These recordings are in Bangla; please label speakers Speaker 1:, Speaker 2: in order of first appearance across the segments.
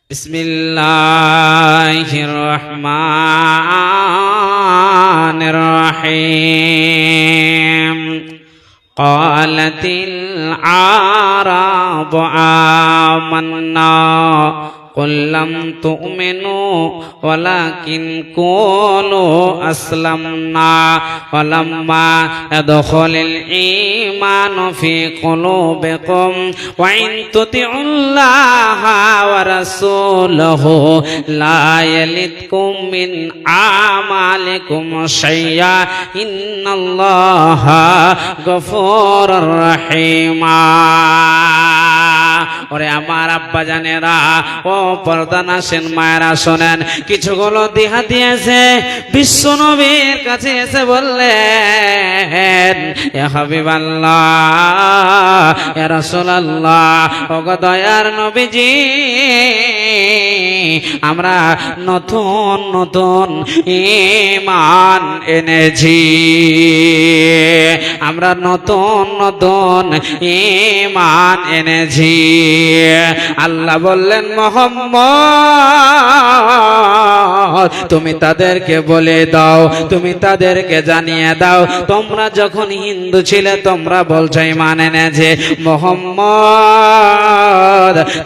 Speaker 1: বিসমিল্লাহির রহমানির রহিম। ক্বালাতিল আরাবু আমান্না قل لم تؤمنوا ولكن قولوا أسلمنا ولما يدخل الإيمان في قلوبكم وإن تطيعوا الله ورسوله لا يلدكم من أعمالكم شيئا إن الله غفور رحيم। ওরে আমার আব্বা জানেরা, ও পর্দা নাসেন মায়েরা শোনেন, কিছুগুলো দিহা দিয়েছে। বিশ্ব নবীর কাছে এসে বললেন, ইয়া হাবিবাল্লাহ, ইয়া রাসূলুল্লাহ, ওগো দয়ার নবীজি, আমরা নতুন নতুন ঈমান এনেছি, আমরা নতুন নতুন ঈমান এনেছি। আল্লাহ বললেন, মুহাম্মদ, তুমি তাদেরকে বলে দাও, তুমি তাদেরকে জানিয়ে দাও, তোমরা যখন হিন্দু ছিলে তোমরা বলছো ঈমান এনেছে। মুহাম্মদ,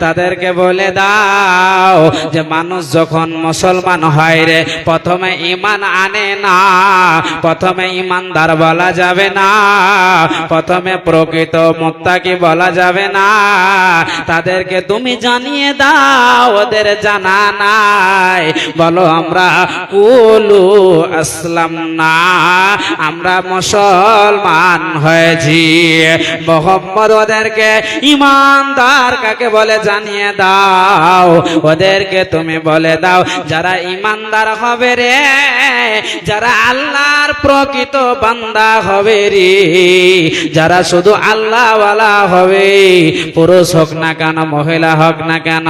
Speaker 1: তাদেরকে বলে দাও যে মানুষ যখন মুসলমান হয় রে, প্রথমে ঈমান আনে না, প্রথমে ঈমানদার বলা যাবে না, প্রথমে প্রকৃত মুত্তাকি বলা যাবে না। তাদেরকে তুমি জানিয়ে দাও, ওদের জানা নাই, বলো আমরা কুলু আসলামনা, আমরা মুসলমান হয়েছি। মুহাম্মদ, ওদেরকে ঈমানদার কাকে বলে জানিয়ে দাও, ওদেরকে তুমি বলে দাও যারা ঈমানদার হবে রে, যারা আল্লাহর প্রকৃত বান্দা হবে রে, যারা শুধু আল্লাহওয়ালা হবে, পুরুষ হোক না কেন, মহিলা হোক না কেন,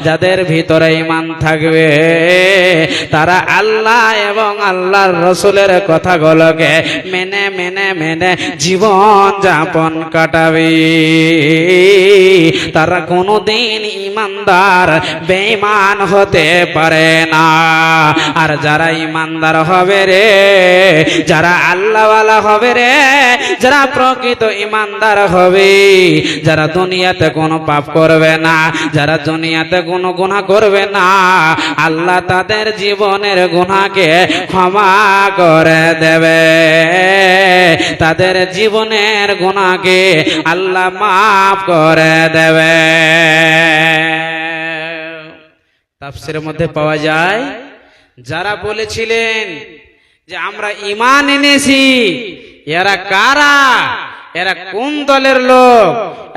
Speaker 1: যাদের ভিতরে ঈমান থাকবে তারা আল্লাহ এবং আল্লাহর রাসূলের কথাগুলোকে মেনে মেনে মেনে জীবন যাপন কাটাবে। তারা কোনোদিন ঈমানদার বেঈমান হতে পারে না। আর যারা ঈমানদার হবে রে, যারা আল্লাহওয়ালা হবে রে, যারা প্রকৃত ঈমানদার হবে, যারা দুনিয়াতে কোনো পাপ করবে না, যারা দুনিয়াতে কোনো গুনাহ করবে না, আল্লাহ তাদের জীবনের গুনাহকে ক্ষমা করে দেবে, তাদের জীবনের গুনাহকে আল্লাহ মাফ করে দেবে। তাফসীরের মধ্যে পাওয়া যায়, যারা বলেছিলেন যে আমরা ঈমান এনেছি, এরা কারা, এরা কোন দলের লোক,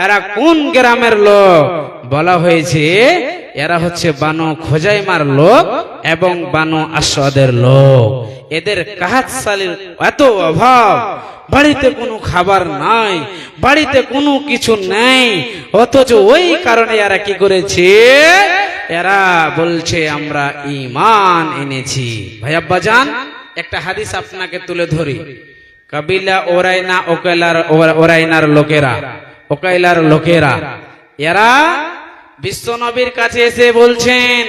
Speaker 1: এরা কোন গ্রামের লোক, বলা হয়েছে এরা হচ্ছে বানু খুজাইমার লোক এবং বানু আসওয়াদের লোক। এদের কাহাত সালির এত অভাব, বাড়িতে কোনো খাবার নাই, বাড়িতে কোনো কিছু নেই, অথচ ওই কারণে এরা কি করেছে, এরা বলছে আমরা ঈমান এনেছি। ভাই আব্বাজান, একটা হাদিস আপনাকে তুলে ধরি। কাবিলা ওরাইনা ওরাইনার লোকেরা, ওকাইলার লোকেরা, এরা বিশ্ব নবীর কাছে এসে বলছেন,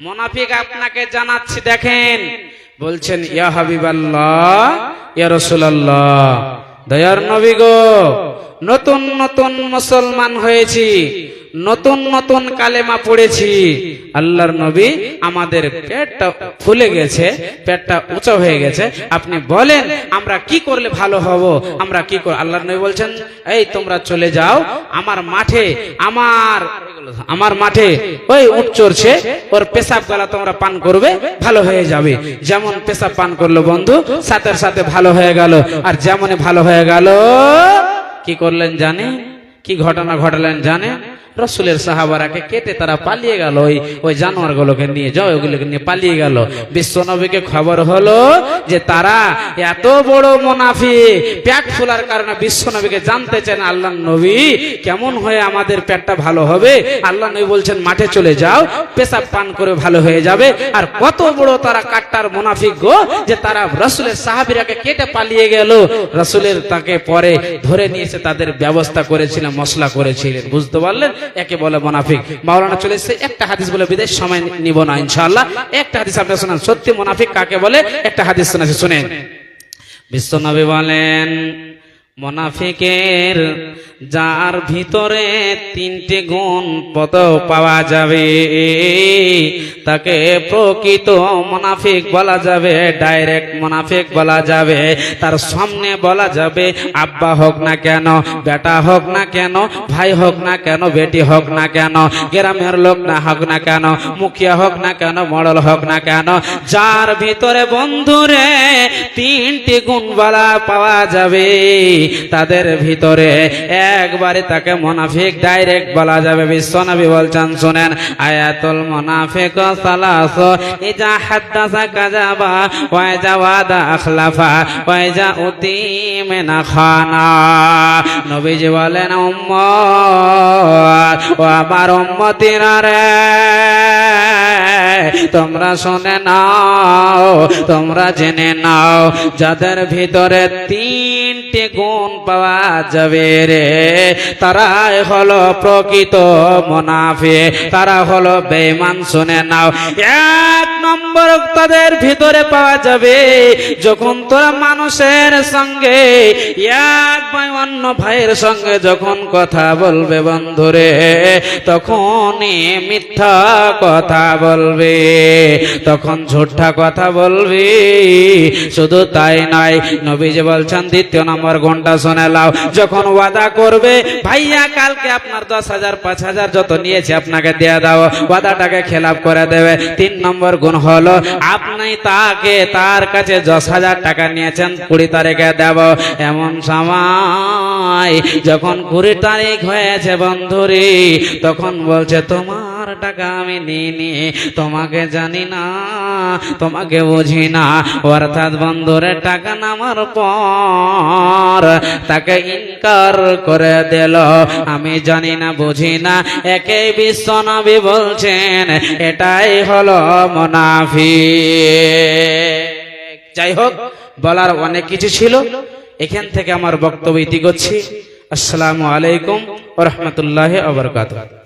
Speaker 1: মুনাফিক আপনাকে জানাচ্ছি দেখেন, বলছেন ইয়া হাবিবাল্লাহ, ইয়া রাসূলুল্লাহ, দয়ার নবী গো, নতুন নতুন মুসলমান হয়েছি, নতুন নতুন কালেমা পড়েছি, আল্লাহর নবী আমাদের পেটটা ফুলে গেছে, পেটটা উঁচা হয়ে গেছে, আপনি বলেন আমরা কি করলে ভালো হব, আমরা কি করে। আল্লাহর নবী বলছেন, এই তোমরা চলে যাও আমার মাঠে, আমার মাঠে ওই উট চড়ছে, ওর পেশাব গলা তোমরা পান করবে, ভালো হয়ে যাবে। যেমন পেশাব পান করলো বন্ধু, সাথে সাথে ভালো হয়ে গেল। আর যেমন ভালো হয়ে গেল, কি করলেন জানে, কি ঘটনা ঘটালেন জানে, রাসূলের সাহাবারাকে কেটে তারা পালিয়ে গেল, ওই জানোয়ারগুলোকে নিয়ে, যাও ওগুলোকে নিয়ে পালিয়ে গেল। বিশ্ব নবীকে খবর হলো যে তারা এত বড় মুনাফিক, পেট ফোলার কারণে বিশ্ব নবীকে জানতে চান আল্লাহর নবী কেমন হয়ে আমাদের পেটটা ভালো হবে। আল্লাহ নবী বলছেন মাঠে চলে যাও, পেশাব পান করে ভালো হয়ে যাবে। আর কত বড় তারা কাট্টার মুনাফিক গো, যে তারা রাসূলের সাহাবীরাকে কেটে পালিয়ে গেল। রাসূলের তাকে পরে ধরে নিয়েছে, তাদের ব্যবস্থা করেছিলেন, মশলা করেছিলেন, বুঝতে পারলেন। একে বলে মুনাফিক। মাওলানা চলে এসেছে, একটা হাদিস বলে বিদেশ, সময় নিব না ইনশাআল্লাহ। একটা হাদিস আপনি শুনুন, সত্যি মুনাফিক কাকে বলে, একটা হাদিস শোনাচ্ছি, শুনেন। বিশ্বনবী বলেন, মুনাফিকের যার ভিতরে তিনটি গুণ পাওয়া যাবে তাকে প্রকৃত মুনাফিক বলা যাবে, ডাইরেক্ট মুনাফিক বলা যাবে। তার সামনে বলা যাবে আব্বা হোক না কেন, বেটা হোক না কেন, ভাই হোক না কেন, বেটি হোক না কেন, গ্রামের লোক না হোক না কেন, মুখিয়া হোক না কেন, মডল হোক না কেন, যার ভিতরে বন্ধুরে তিনটি গুণ বলা পাওয়া যাবে তাদের ভিতরে একবারে তাকে মুনাফিক ডাইরেক্ট বলা যাবে। বিশ্বনবী বলছেন, শুনেন, আয়াতুল মুনাফিক সালাস, ইজা হাদাসা কাযাবা ওয়া ইজা ওয়াদা আখলাফা ওয়া ইজা উতিমিনা খানা। নবীজি বলেন, উম্মত ও আমার উম্মতিরা রে, তোমরা শুনে নাও, তোমরা জেনে নাও, যাদের ভিতরে তিনটি গুণ পাওয়া যাবে রে, তারাই হলো প্রকৃত মুনাফিক, তারা হলো বেঈমান। শুনে নাও, এক নম্বর তাদের ভিতরে পাওয়া যাবে, যখন তোরা মানুষের সঙ্গে, এক ভাই অন্য ভাইয়ের সঙ্গে যখন কথা বলবে বন্ধুরে, তখনই মিথ্যা কথা বলবে, তখন ঝুঠা কথা বলবে। শুধু তাই নয়, নবীজি বলছেন দ্বিতীয় নম্বর গুণটা শুনে লাও, যখন ওয়াদা করবে, ভাইয়া কালকে আপনার 10,000 5,000 যত নিয়েছে আপনাকে দিয়ে দাও, ওয়াদাটাকে খেলাপ করে দেবে। 3 নম্বর গুণ হলো, আপনি তার কাছে 10,000 টাকা নিয়েছেন, 20 তারিখে দেব, এমন সময় যখন 20 তারিখ হয়েছে বন্ধুরে, তখন বলছে তোমার টাকা আমি নিইনি, তোমাকে জানি না, তোমাকে বুঝি না। অর্থাৎ বন্ধুরে টাকা নামার পর তাকে ইনকার করে দিল, আমি জানি না, বুঝি না। একেই বিশ্বনবী বলছেন এটাই হলো মুনাফিক। যাই হোক, বলার অনেক কিছু ছিল, এখান থেকে আমার বক্তব্য ইতি করছি। আসসালামু আলাইকুম ওয়া রাহমাতুল্লাহি ওয়া বারাকাতুহু।